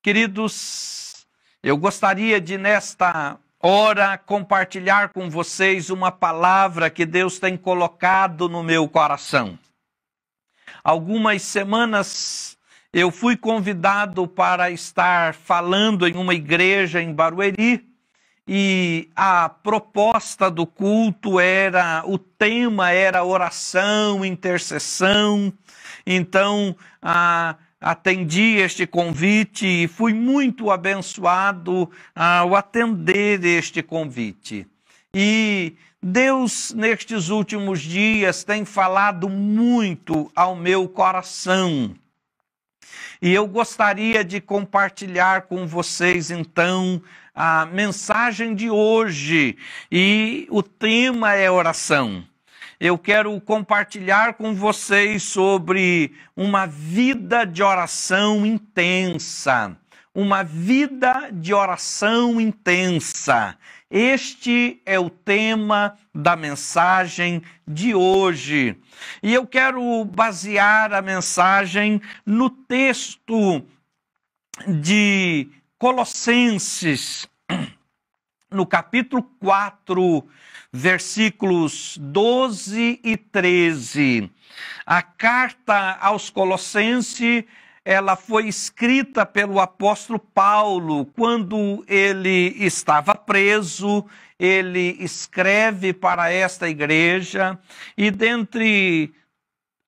Queridos, eu gostaria de nesta hora compartilhar com vocês uma palavra que Deus tem colocado no meu coração. Algumas semanas eu fui convidado para estar falando em uma igreja em Barueri e a proposta do culto o tema era oração, intercessão. Então, atendi este convite e fui muito abençoado ao atender este convite. E Deus, nestes últimos dias, tem falado muito ao meu coração. E eu gostaria de compartilhar com vocês, então, a mensagem de hoje. E o tema é oração. Eu quero compartilhar com vocês sobre uma vida de oração intensa. Uma vida de oração intensa. Este é o tema da mensagem de hoje. E eu quero basear a mensagem no texto de Colossenses, no capítulo 4, versículos 12 e 13. A carta aos Colossenses, ela foi escrita pelo apóstolo Paulo quando ele estava preso. Ele escreve para esta igreja e dentre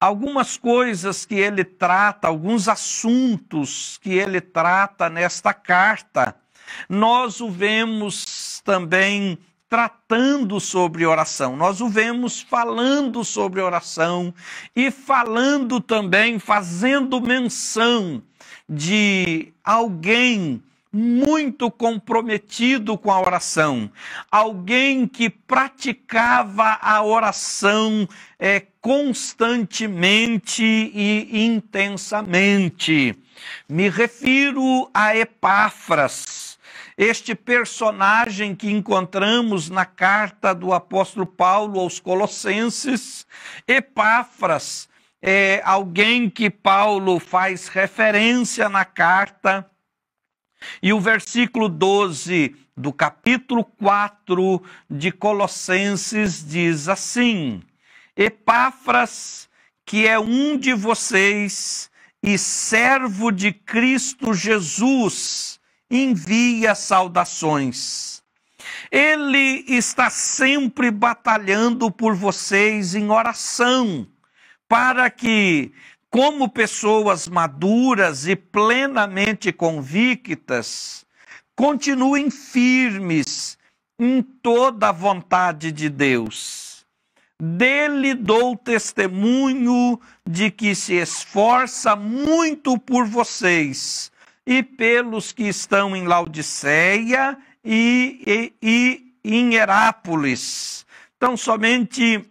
algumas coisas que ele trata, alguns assuntos que ele trata nesta carta, nós o vemos também tratando sobre oração. Nós o vemos falando sobre oração e falando também, fazendo menção de alguém muito comprometido com a oração. Alguém que praticava a oração constantemente e intensamente. Me refiro a Epáfras. Este personagem que encontramos na carta do apóstolo Paulo aos Colossenses. Epáfras é alguém que Paulo faz referência na carta. E o versículo 12 do capítulo 4 de Colossenses diz assim: Epáfras, que é um de vocês e servo de Cristo Jesus, envia saudações. Ele está sempre batalhando por vocês em oração, para que, como pessoas maduras e plenamente convictas, continuem firmes em toda a vontade de Deus. Dele dou testemunho de que se esforça muito por vocês e pelos que estão em Laodiceia e em Herápolis. Então, somente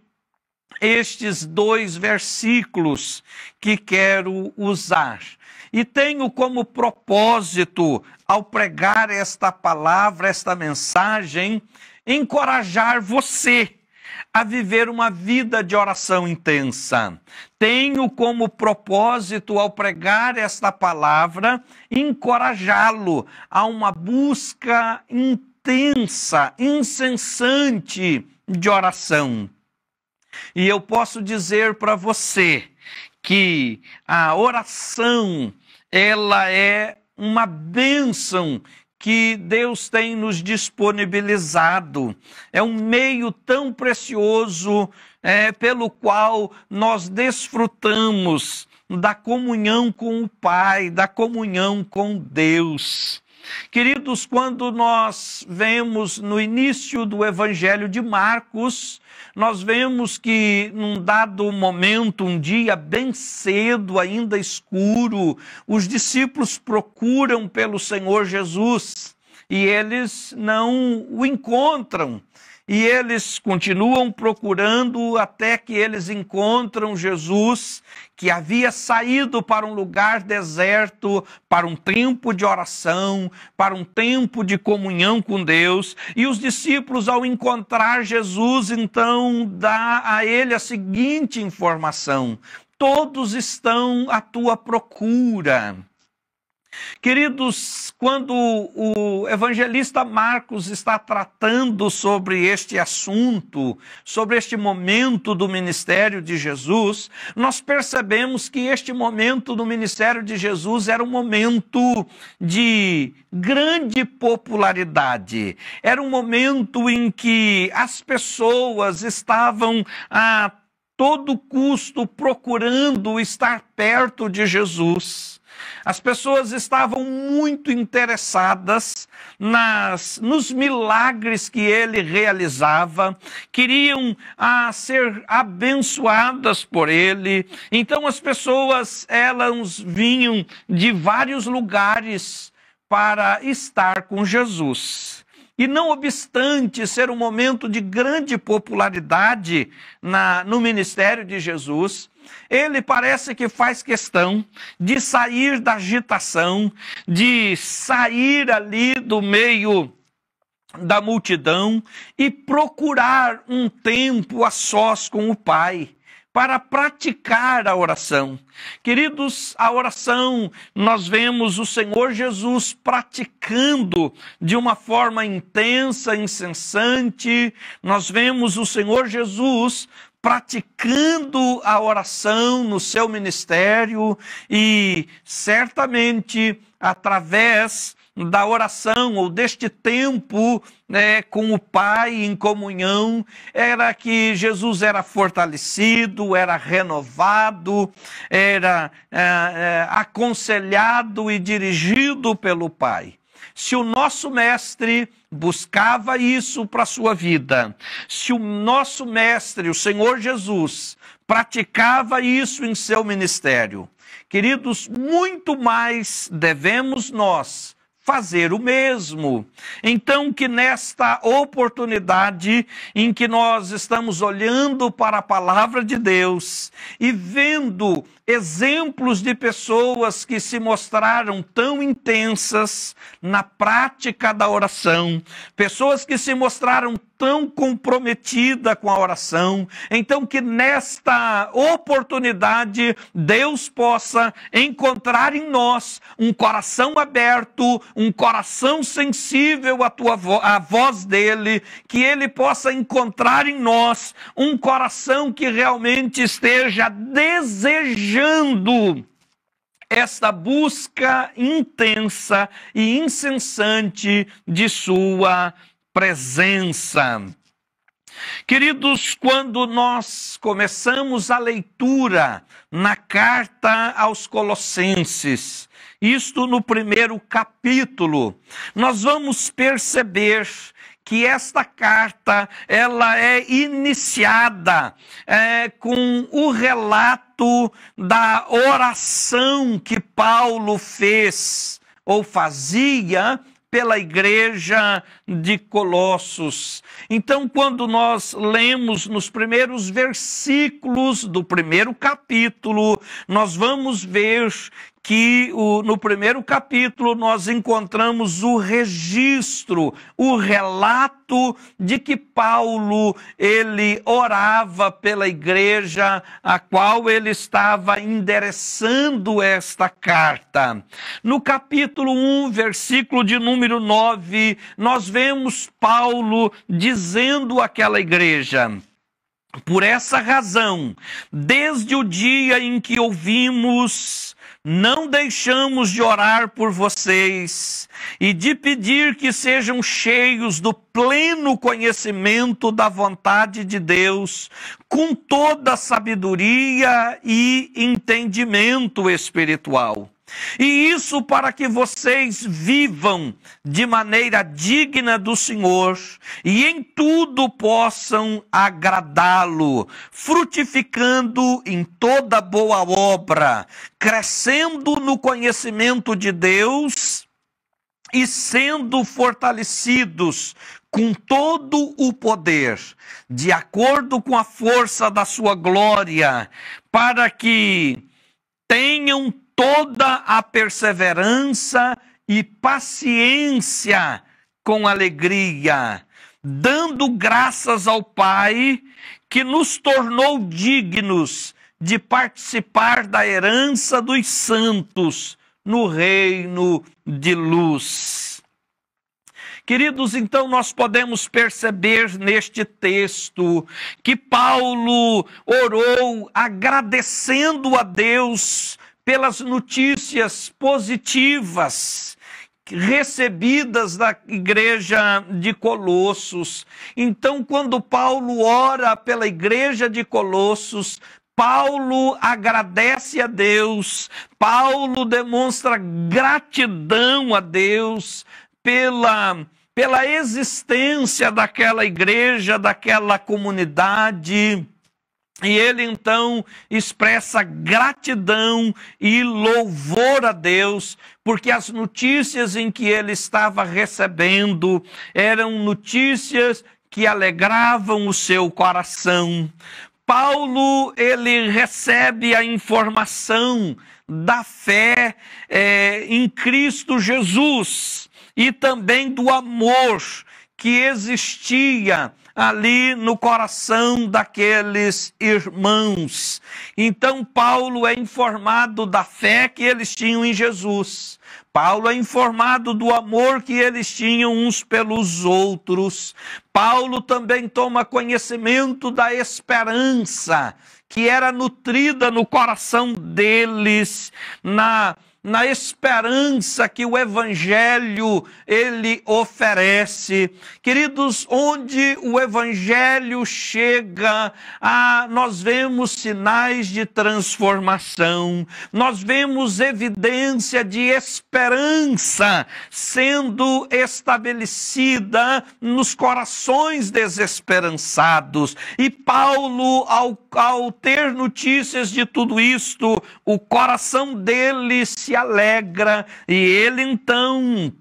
estes dois versículos que quero usar. E tenho como propósito, ao pregar esta palavra, esta mensagem, encorajar você a viver uma vida de oração intensa. Tenho como propósito, ao pregar esta palavra, encorajá-lo a uma busca intensa, incessante de oração. E eu posso dizer para você que a oração, ela é uma bênção que Deus tem nos disponibilizado. É um meio tão precioso pelo qual nós desfrutamos da comunhão com o Pai, da comunhão com Deus. Queridos, quando nós vemos no início do Evangelho de Marcos, nós vemos que num dado momento, um dia bem cedo, ainda escuro, os discípulos procuram pelo Senhor Jesus e eles não o encontram. E eles continuam procurando até que eles encontram Jesus, que havia saído para um lugar deserto, para um tempo de oração, para um tempo de comunhão com Deus. E os discípulos, ao encontrar Jesus, então dá a ele a seguinte informação: todos estão à tua procura. Queridos, quando o evangelista Marcos está tratando sobre este assunto, sobre este momento do ministério de Jesus, nós percebemos que este momento do ministério de Jesus era um momento de grande popularidade. Era um momento em que as pessoas estavam a todo custo procurando estar perto de Jesus. As pessoas estavam muito interessadas nos milagres que ele realizava, queriam ser abençoadas por ele. Então as pessoas, elas vinham de vários lugares para estar com Jesus. E não obstante ser um momento de grande popularidade no ministério de Jesus, ele parece que faz questão de sair da agitação, de sair ali do meio da multidão e procurar um tempo a sós com o Pai, para praticar a oração. Queridos, a oração, nós vemos o Senhor Jesus praticando de uma forma intensa, incessante. Nós vemos o Senhor Jesus praticando a oração no seu ministério e certamente através da oração ou deste tempo com o Pai em comunhão, era que Jesus era fortalecido, era renovado, era aconselhado e dirigido pelo Pai. Se o nosso mestre buscava isso para a sua vida, se o nosso mestre, o Senhor Jesus, praticava isso em seu ministério, queridos, muito mais devemos nós fazer o mesmo. Então, que nesta oportunidade em que nós estamos olhando para a palavra de Deus e vendo exemplos de pessoas que se mostraram tão intensas na prática da oração, pessoas que se mostraram tão comprometidas com a oração, então que nesta oportunidade Deus possa encontrar em nós um coração aberto, um coração sensível à voz dele, que ele possa encontrar em nós um coração que realmente esteja desejando esta busca intensa e incessante de sua presença. Queridos, quando nós começamos a leitura na carta aos Colossenses, isto no primeiro capítulo, nós vamos perceber que esta carta ela é iniciada com o relato da oração que Paulo fez ou fazia pela igreja de Colossos. Então, quando nós lemos nos primeiros versículos do primeiro capítulo, nós vamos ver que no primeiro capítulo nós encontramos o registro, o relato de que Paulo, ele orava pela igreja a qual ele estava endereçando esta carta. No capítulo 1, versículo de número 9, nós vemos Paulo dizendo àquela igreja: por essa razão, desde o dia em que ouvimos, não deixamos de orar por vocês e de pedir que sejam cheios do pleno conhecimento da vontade de Deus, com toda sabedoria e entendimento espiritual. E isso para que vocês vivam de maneira digna do Senhor e em tudo possam agradá-lo, frutificando em toda boa obra, crescendo no conhecimento de Deus e sendo fortalecidos com todo o poder, de acordo com a força da sua glória, para que tenham toda a perseverança e paciência com alegria, dando graças ao Pai que nos tornou dignos de participar da herança dos santos no reino de luz. Queridos, então nós podemos perceber neste texto que Paulo orou agradecendo a Deus pelas notícias positivas recebidas da igreja de Colossos. Então, quando Paulo ora pela igreja de Colossos, Paulo agradece a Deus, Paulo demonstra gratidão a Deus pela existência daquela igreja, daquela comunidade. E ele então expressa gratidão e louvor a Deus, porque as notícias em que ele estava recebendo eram notícias que alegravam o seu coração. Paulo, ele recebe a informação da fé em Cristo Jesus e também do amor que existia ali no coração daqueles irmãos. Então Paulo é informado da fé que eles tinham em Jesus. Paulo é informado do amor que eles tinham uns pelos outros. Paulo também toma conhecimento da esperança que era nutrida no coração deles, na esperança que o Evangelho ele oferece. Queridos, onde o Evangelho chega, nós vemos sinais de transformação, nós vemos evidência de esperança sendo estabelecida nos corações desesperançados. E Paulo, ao ter notícias de tudo isto, o coração dele se alegra e ele então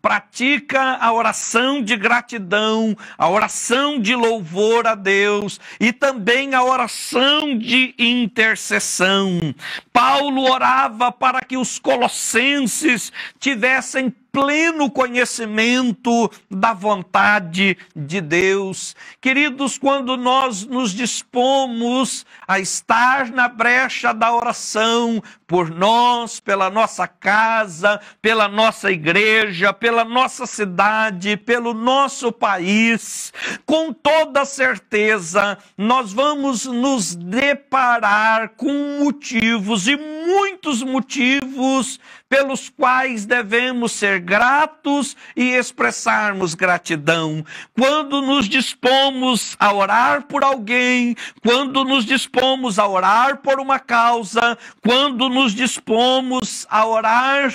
pratica a oração de gratidão, a oração de louvor a Deus e também a oração de intercessão. Paulo orava para que os colossenses tivessem pleno conhecimento da vontade de Deus. Queridos, quando nós nos dispomos a estar na brecha da oração por nós, pela nossa casa, pela nossa igreja, pela nossa cidade, pelo nosso país, com toda certeza nós vamos nos deparar com motivos e muitos motivos pelos quais devemos ser gratos e expressarmos gratidão. Quando nos dispomos a orar por alguém, quando nos dispomos a orar por uma causa, quando nos dispomos a orar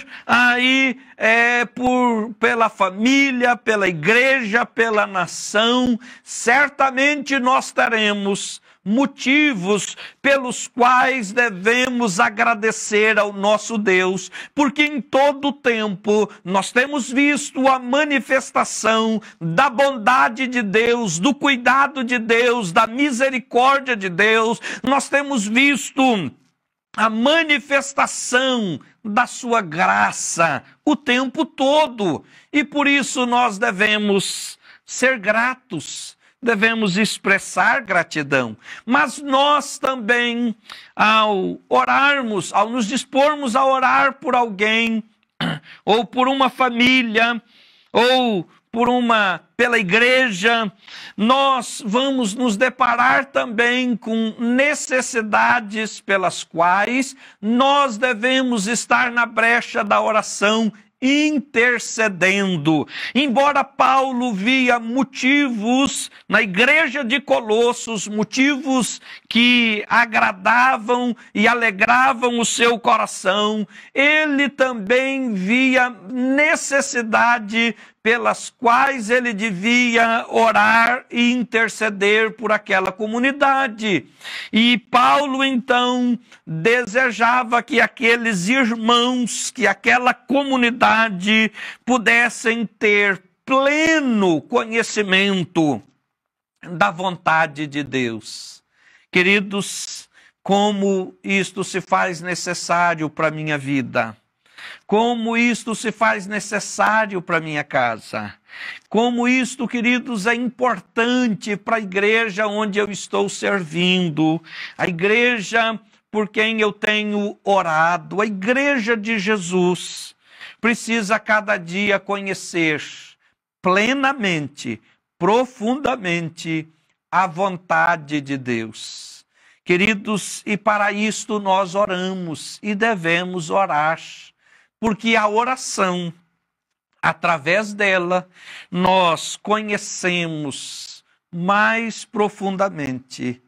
pela família, pela igreja, pela nação, certamente nós teremos motivos pelos quais devemos agradecer ao nosso Deus, porque em todo o tempo nós temos visto a manifestação da bondade de Deus, do cuidado de Deus, da misericórdia de Deus, nós temos visto a manifestação da sua graça o tempo todo, e por isso nós devemos ser gratos, devemos expressar gratidão. Mas nós também, ao orarmos, ao nos dispormos a orar por alguém, ou por uma família, ou pela igreja, nós vamos nos deparar também com necessidades pelas quais nós devemos estar na brecha da oração intercedendo. Embora Paulo via motivos na igreja de Colossos, motivos que agradavam e alegravam o seu coração, ele também via necessidade pelas quais ele devia orar e interceder por aquela comunidade. E Paulo, então, desejava que aqueles irmãos, que aquela comunidade pudessem ter pleno conhecimento da vontade de Deus. Queridos, como isto se faz necessário para a minha vida. Como isto se faz necessário para a minha casa. Como isto, queridos, é importante para a igreja onde eu estou servindo. A igreja por quem eu tenho orado. A igreja de Jesus precisa cada dia conhecer plenamente, profundamente a vontade de Deus. Queridos, e para isto nós oramos e devemos orar, porque a oração, através dela, nós conhecemos mais profundamente,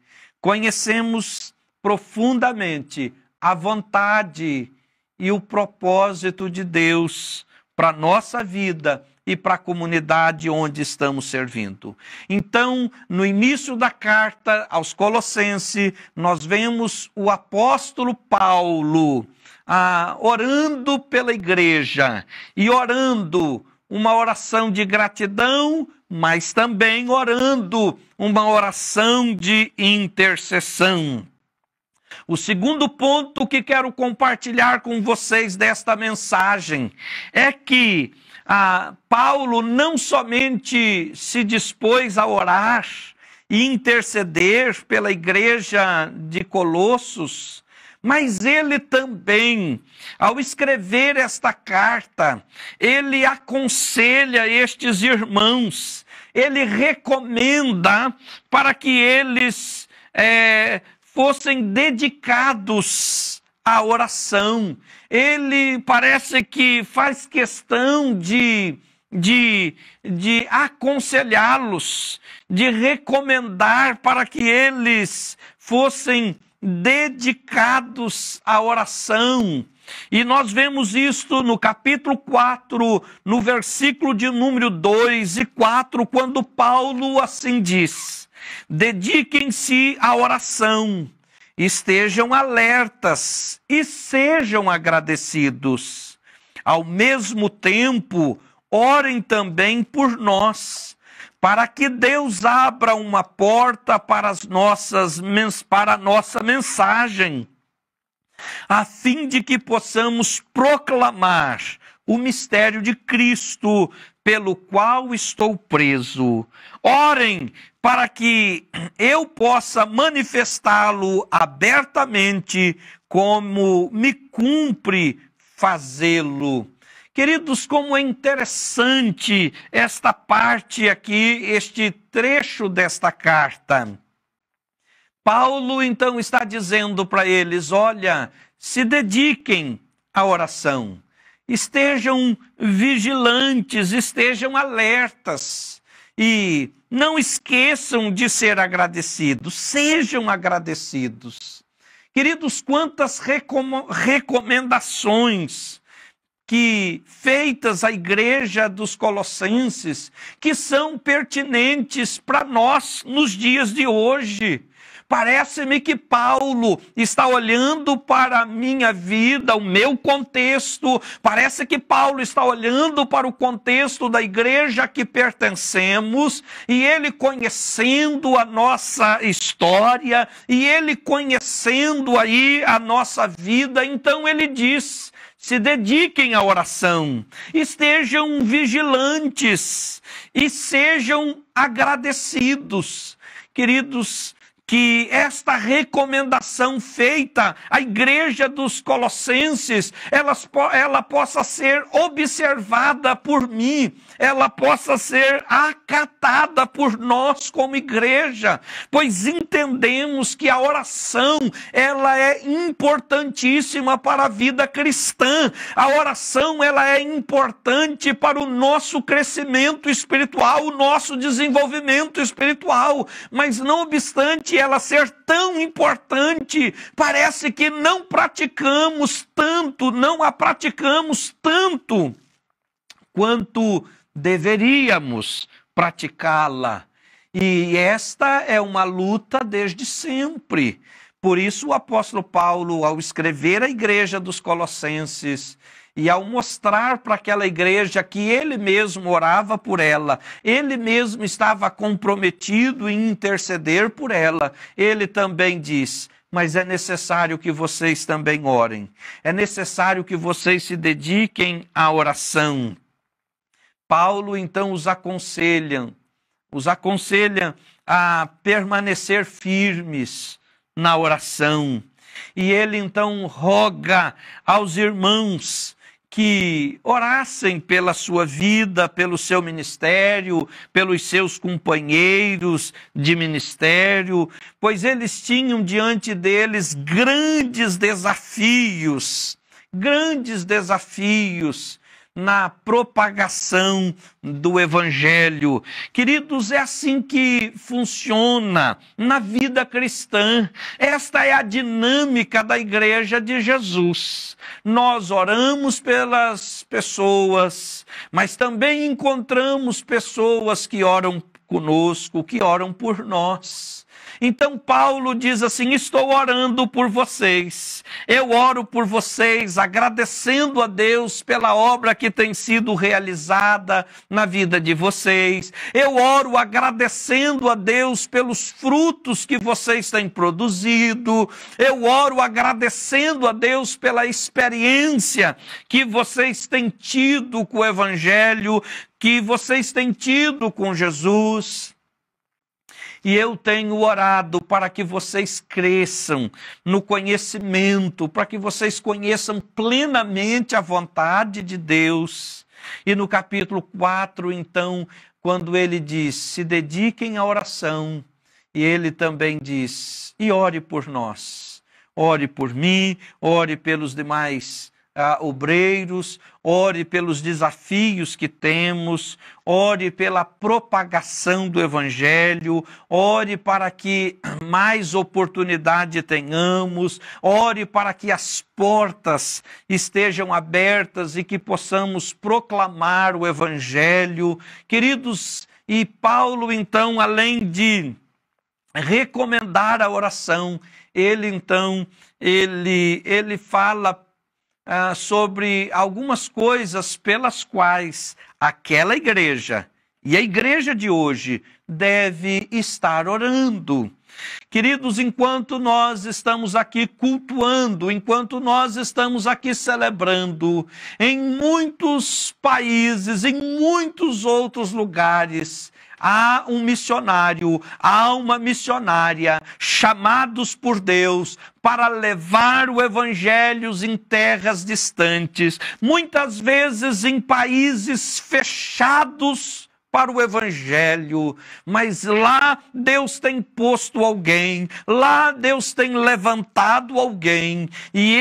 a vontade e o propósito de Deus para a nossa vida e para a comunidade onde estamos servindo. Então, no início da carta aos Colossenses, nós vemos o apóstolo Paulo orando pela igreja e orando uma oração de gratidão, mas também orando uma oração de intercessão. O segundo ponto que quero compartilhar com vocês desta mensagem é que Paulo não somente se dispôs a orar e interceder pela igreja de Colossos, mas ele também, ao escrever esta carta, ele aconselha estes irmãos, ele recomenda para que eles fossem dedicados à oração. Ele parece que faz questão de aconselhá-los, de recomendar para que eles fossem dedicados à oração. E nós vemos isto no capítulo 4, no versículo de número 2 e 4, quando Paulo assim diz: dediquem-se à oração, estejam alertas e sejam agradecidos. Ao mesmo tempo, orem também por nós, para que Deus abra uma porta para a nossa mensagem, a fim de que possamos proclamar o mistério de Cristo, pelo qual estou preso. Orem para que eu possa manifestá-lo abertamente, como me cumpre fazê-lo. Queridos, como é interessante esta parte aqui, este trecho desta carta. Paulo, então, está dizendo para eles: olha, se dediquem à oração, estejam vigilantes, estejam alertas e não esqueçam de ser agradecidos, sejam agradecidos. Queridos, quantas recomendações que feitas à igreja dos Colossenses, que são pertinentes para nós nos dias de hoje. Parece-me que Paulo está olhando para a minha vida, o meu contexto. Parece que Paulo está olhando para o contexto da igreja a que pertencemos, e ele conhecendo a nossa história, e ele conhecendo aí a nossa vida, então ele diz: se dediquem à oração, estejam vigilantes e sejam agradecidos. Queridos, que esta recomendação feita à igreja dos Colossenses, ela possa ser observada por mim, ela possa ser acatada por nós como igreja, pois entendemos que a oração, ela é importantíssima para a vida cristã. A oração, ela é importante para o nosso crescimento espiritual, o nosso desenvolvimento espiritual, mas não obstante ela ser tão importante, parece que não a praticamos tanto quanto deveríamos praticá-la. E esta é uma luta desde sempre. Por isso o apóstolo Paulo, ao escrever à igreja dos Colossenses, e ao mostrar para aquela igreja que ele mesmo orava por ela, ele mesmo estava comprometido em interceder por ela, ele também diz: mas é necessário que vocês também orem, é necessário que vocês se dediquem à oração. Paulo então os aconselha a permanecer firmes na oração. E ele então roga aos irmãos que orassem pela sua vida, pelo seu ministério, pelos seus companheiros de ministério, pois eles tinham diante deles grandes desafios na propagação do Evangelho. Queridos, é assim que funciona na vida cristã. Esta é a dinâmica da Igreja de Jesus. Nós oramos pelas pessoas, mas também encontramos pessoas que oram conosco, que oram por nós. Então Paulo diz assim: estou orando por vocês, eu oro por vocês, agradecendo a Deus pela obra que tem sido realizada na vida de vocês. Eu oro agradecendo a Deus pelos frutos que vocês têm produzido. Eu oro agradecendo a Deus pela experiência que vocês têm tido com o Evangelho, que vocês têm tido com Jesus. E eu tenho orado para que vocês cresçam no conhecimento, para que vocês conheçam plenamente a vontade de Deus. E no capítulo 4, então, quando ele diz, se dediquem à oração, e ele também diz, e ore por nós, ore por mim, ore pelos demais obreiros, ore pelos desafios que temos, ore pela propagação do Evangelho, ore para que mais oportunidade tenhamos, ore para que as portas estejam abertas e que possamos proclamar o Evangelho. Queridos, e Paulo então, além de recomendar a oração, ele fala sobre algumas coisas pelas quais aquela igreja e a igreja de hoje deve estar orando. Queridos, enquanto nós estamos aqui cultuando, enquanto nós estamos aqui celebrando, em muitos países, em muitos outros lugares, há um missionário, há uma missionária chamados por Deus para levar o Evangelho em terras distantes, muitas vezes em países fechados para o Evangelho, mas lá Deus tem posto alguém, lá Deus tem levantado alguém, e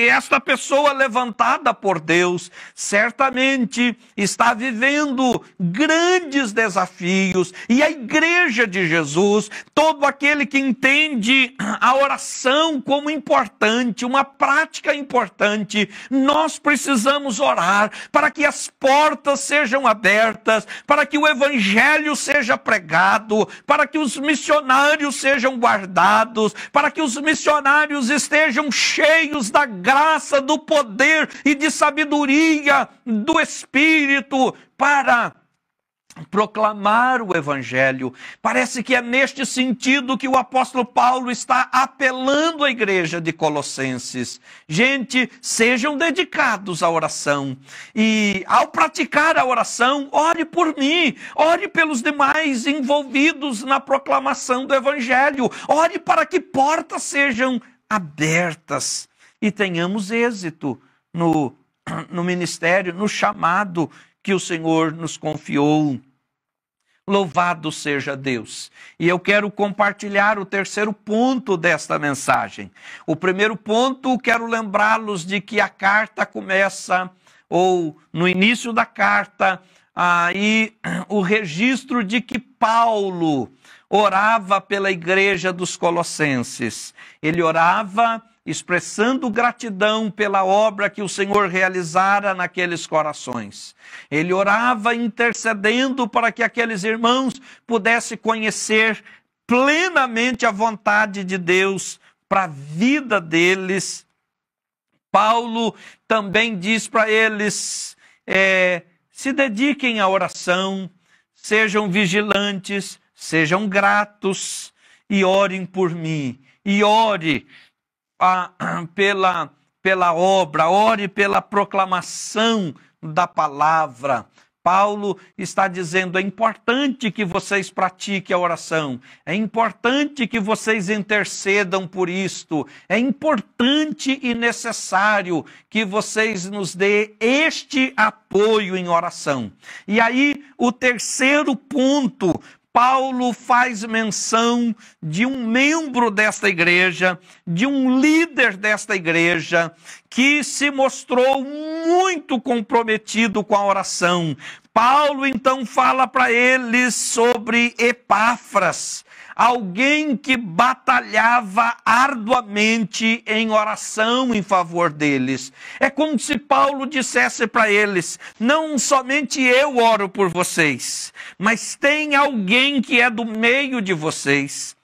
esta pessoa levantada por Deus, certamente está vivendo grandes desafios, e a igreja de Jesus, todo aquele que entende a oração como importante, uma prática importante, nós precisamos orar para que as portas sejam abertas, para que o Evangelho seja pregado, para que os missionários sejam guardados, para que os missionários estejam cheios da graça, do poder e de sabedoria do Espírito para proclamar o Evangelho. Parece que é neste sentido que o apóstolo Paulo está apelando à igreja de Colossenses. Gente, sejam dedicados à oração. E ao praticar a oração, ore por mim, ore pelos demais envolvidos na proclamação do Evangelho. Ore para que portas sejam abertas e tenhamos êxito no ministério, no chamado que o Senhor nos confiou. Louvado seja Deus. E eu quero compartilhar o terceiro ponto desta mensagem. O primeiro ponto, quero lembrá-los de que a carta começa, ou no início da carta, aí o registro de que Paulo orava pela igreja dos Colossenses. Ele orava expressando gratidão pela obra que o Senhor realizara naqueles corações. Ele orava intercedendo para que aqueles irmãos pudessem conhecer plenamente a vontade de Deus para a vida deles. Paulo também diz para eles, se dediquem à oração, sejam vigilantes, sejam gratos e orem por mim. E ore pela obra, ore pela proclamação da palavra, Paulo está dizendo, é importante que vocês pratiquem a oração, é importante que vocês intercedam por isto, é importante e necessário que vocês nos dê este apoio em oração. E aí, o terceiro ponto, Paulo faz menção de um membro desta igreja, de um líder desta igreja, que se mostrou muito comprometido com a oração. Paulo então fala para eles sobre Epáfras, alguém que batalhava arduamente em oração em favor deles. É como se Paulo dissesse para eles, não somente eu oro por vocês, mas tem alguém que é do meio de vocês,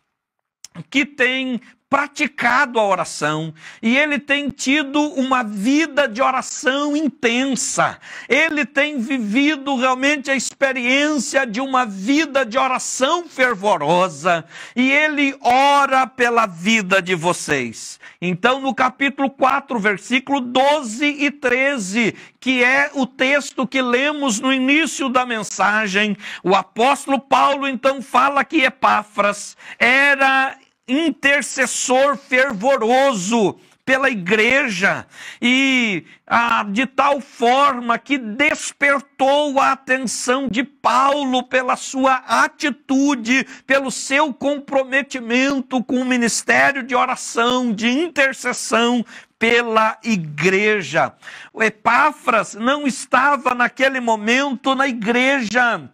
que tem praticado a oração, e ele tem tido uma vida de oração intensa, ele tem vivido realmente a experiência de uma vida de oração fervorosa, e ele ora pela vida de vocês. Então, no capítulo 4, versículo 12 e 13, que é o texto que lemos no início da mensagem, o apóstolo Paulo então fala que Epáfras era intercessor fervoroso pela igreja e de tal forma que despertou a atenção de Paulo pela sua atitude, pelo seu comprometimento com o ministério de oração, de intercessão pela igreja. O Epáfras não estava naquele momento na igreja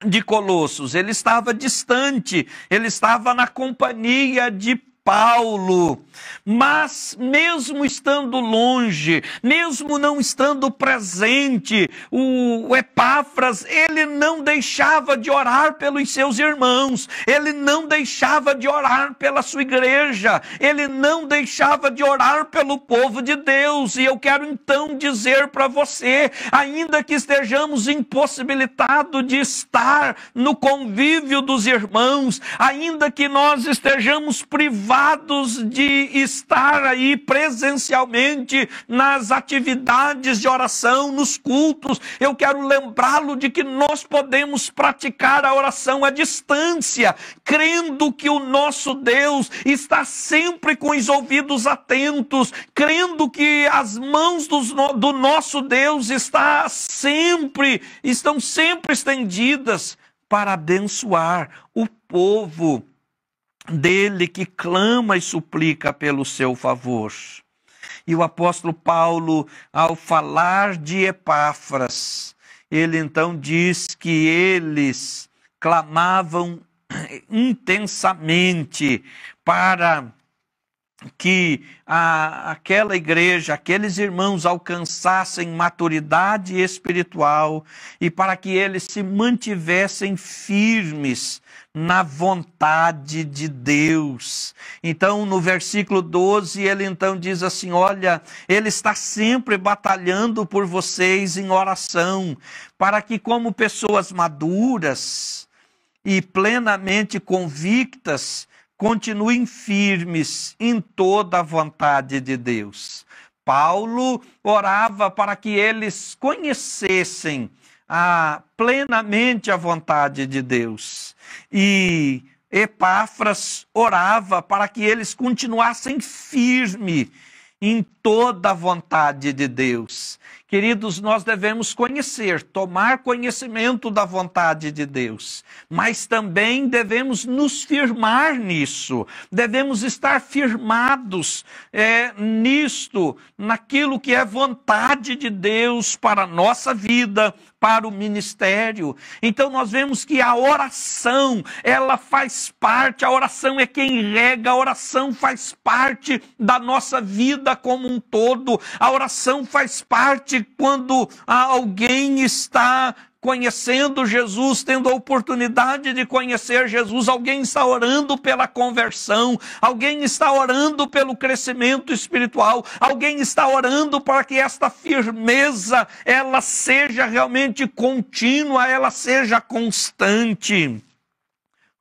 de Colossos, ele estava distante, ele estava na companhia de Paulo, mas mesmo estando longe, mesmo não estando presente, o Epáfras, ele não deixava de orar pelos seus irmãos, ele não deixava de orar pela sua igreja, ele não deixava de orar pelo povo de Deus. E eu quero então dizer para você, ainda que estejamos impossibilitados de estar no convívio dos irmãos, ainda que nós estejamos privados de estar aí presencialmente nas atividades de oração, nos cultos, eu quero lembrá-lo de que nós podemos praticar a oração à distância, crendo que o nosso Deus está sempre com os ouvidos atentos, crendo que as mãos do nosso Deus estão sempre estendidas para abençoar o povo dele que clama e suplica pelo seu favor. E o apóstolo Paulo, ao falar de Epáfras, ele então diz que eles clamavam intensamente para que aquela igreja, aqueles irmãos alcançassem maturidade espiritual e para que eles se mantivessem firmes na vontade de Deus. Então, no versículo 12, ele então diz assim, olha, ele está sempre batalhando por vocês em oração, para que como pessoas maduras e plenamente convictas, continuem firmes em toda a vontade de Deus. Paulo orava para que eles conhecessem plenamente a vontade de Deus. E Epáfras orava para que eles continuassem firmes em toda a vontade de Deus. Queridos, nós devemos conhecer, tomar conhecimento da vontade de Deus, mas também devemos nos firmar nisso, devemos estar firmados nisto, naquilo que é vontade de Deus para a nossa vida, para o ministério. Então nós vemos que a oração, ela faz parte, a oração é quem rega, a oração faz parte da nossa vida como um todo, a oração faz parte quando alguém está conhecendo Jesus, tendo a oportunidade de conhecer Jesus, alguém está orando pela conversão, alguém está orando pelo crescimento espiritual, alguém está orando para que esta firmeza, ela seja realmente contínua, ela seja constante.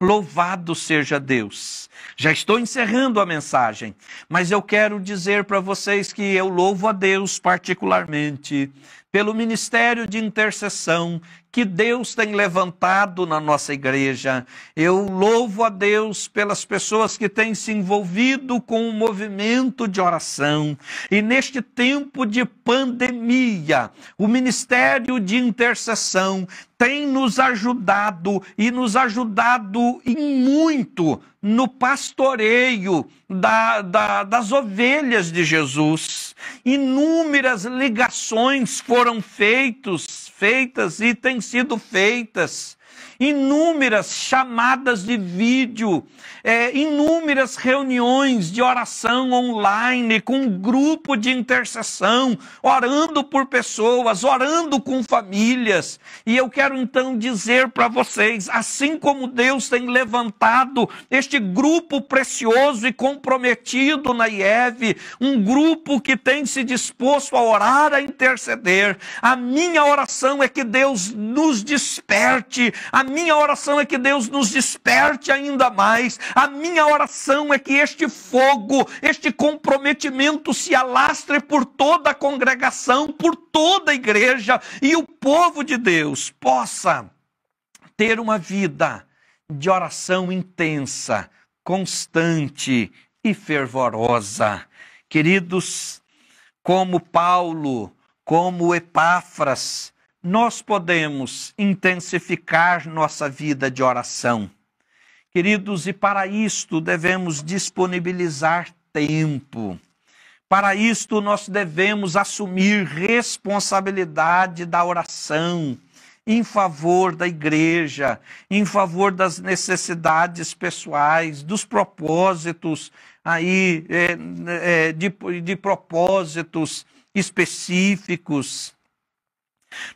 Louvado seja Deus. Já estou encerrando a mensagem, mas eu quero dizer para vocês que eu louvo a Deus particularmente pelo ministério de intercessão que Deus tem levantado na nossa igreja. Eu louvo a Deus pelas pessoas que têm se envolvido com o movimento de oração. E neste tempo de pandemia, o ministério de intercessão tem nos ajudado e nos ajudado em muito no pastoreio das ovelhas de Jesus. Inúmeras ligações foram feitas e têm sido feitas. Inúmeras chamadas de vídeo, inúmeras reuniões de oração online com um grupo de intercessão, orando por pessoas, orando com famílias. E eu quero então dizer para vocês, assim como Deus tem levantado este grupo precioso e comprometido na IEV, um grupo que tem se disposto a orar, a interceder, a minha oração é que Deus nos desperte, a minha oração é que Deus nos desperte ainda mais. A minha oração é que este fogo, este comprometimento se alastre por toda a congregação, por toda a igreja, e o povo de Deus possa ter uma vida de oração intensa, constante e fervorosa. Queridos, como Paulo, como Epáfras, nós podemos intensificar nossa vida de oração. Queridos, e para isto devemos disponibilizar tempo. Para isto nós devemos assumir responsabilidade da oração em favor da igreja, em favor das necessidades pessoais, dos propósitos aí, de propósitos específicos.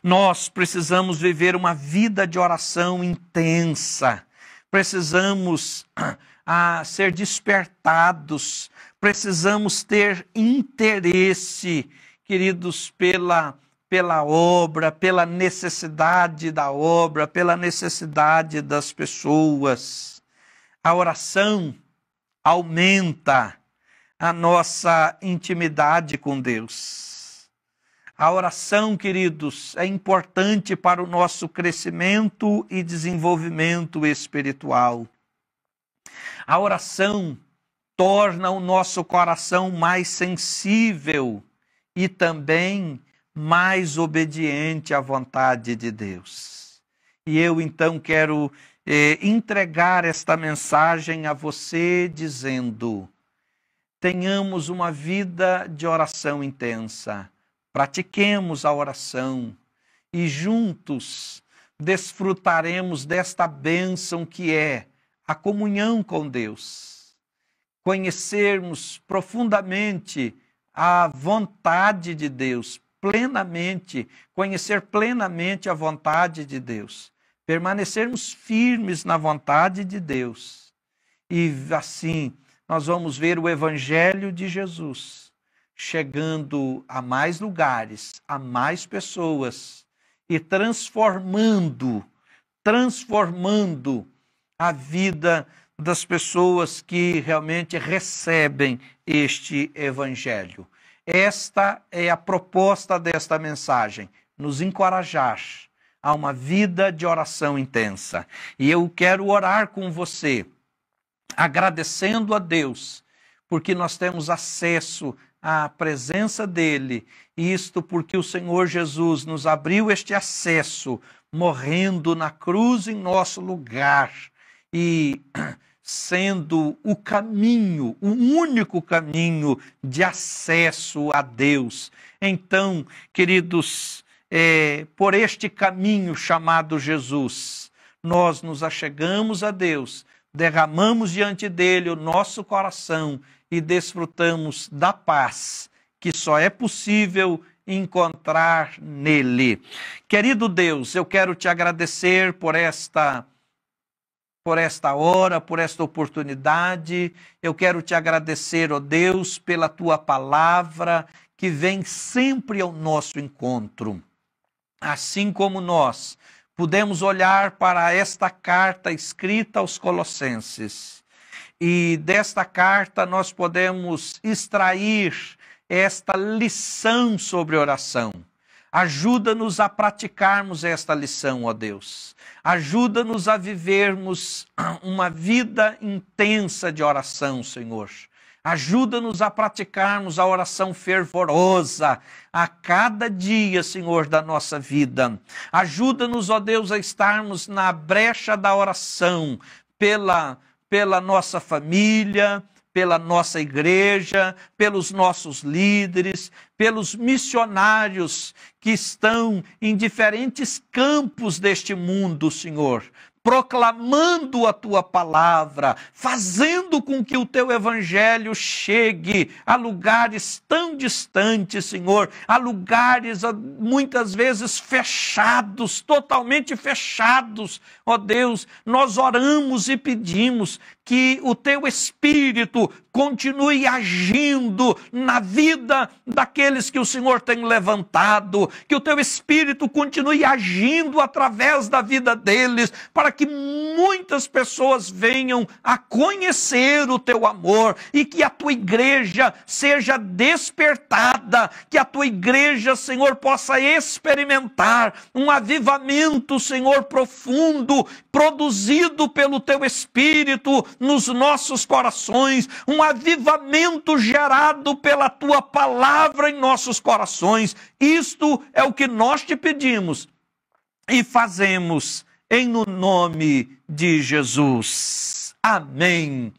Nós precisamos viver uma vida de oração intensa, precisamos ser despertados, precisamos ter interesse, queridos, pela obra, pela necessidade da obra, pela necessidade das pessoas. A oração aumenta a nossa intimidade com Deus. A oração, queridos, é importante para o nosso crescimento e desenvolvimento espiritual. A oração torna o nosso coração mais sensível e também mais obediente à vontade de Deus. E eu, então, quero entregar esta mensagem a você dizendo: tenhamos uma vida de oração intensa. Pratiquemos a oração e juntos desfrutaremos desta bênção que é a comunhão com Deus. Conhecermos profundamente a vontade de Deus, plenamente, conhecer plenamente a vontade de Deus. Permanecermos firmes na vontade de Deus. E assim nós vamos ver o Evangelho de Jesus chegando a mais lugares, a mais pessoas e transformando a vida das pessoas que realmente recebem este Evangelho. Esta é a proposta desta mensagem, nos encorajar a uma vida de oração intensa. E eu quero orar com você, agradecendo a Deus, porque nós temos acesso à presença dEle, isto porque o Senhor Jesus nos abriu este acesso, morrendo na cruz em nosso lugar e sendo o caminho, o único caminho de acesso a Deus. Então, queridos, por este caminho chamado Jesus, nós nos achegamos a Deus, derramamos diante dele o nosso coração e desfrutamos da paz que só é possível encontrar nele. Querido Deus, eu quero te agradecer por esta hora, por esta oportunidade. Eu quero te agradecer, ó Deus, pela tua palavra que vem sempre ao nosso encontro. Assim como nós pudemos olhar para esta carta escrita aos Colossenses, e desta carta nós podemos extrair esta lição sobre oração. Ajuda-nos a praticarmos esta lição, ó Deus. Ajuda-nos a vivermos uma vida intensa de oração, Senhor. Ajuda-nos a praticarmos a oração fervorosa a cada dia, Senhor, da nossa vida. Ajuda-nos, ó Deus, a estarmos na brecha da oração pela nossa família, pela nossa igreja, pelos nossos líderes, pelos missionários que estão em diferentes campos deste mundo, Senhor, proclamando a tua palavra, fazendo com que o teu evangelho chegue a lugares tão distantes, Senhor, a lugares muitas vezes fechados, totalmente fechados. Ó Deus, nós oramos e pedimos que o teu Espírito continue agindo na vida daqueles que o Senhor tem levantado, que o teu Espírito continue agindo através da vida deles, para que muitas pessoas venham a conhecer o teu amor e que a tua igreja seja despertada, que a tua igreja, Senhor, possa experimentar um avivamento, Senhor, profundo, produzido pelo teu Espírito nos nossos corações, um avivamento gerado pela tua palavra em nossos corações. Isto é o que nós te pedimos e fazemos em no nome de Jesus. Amém.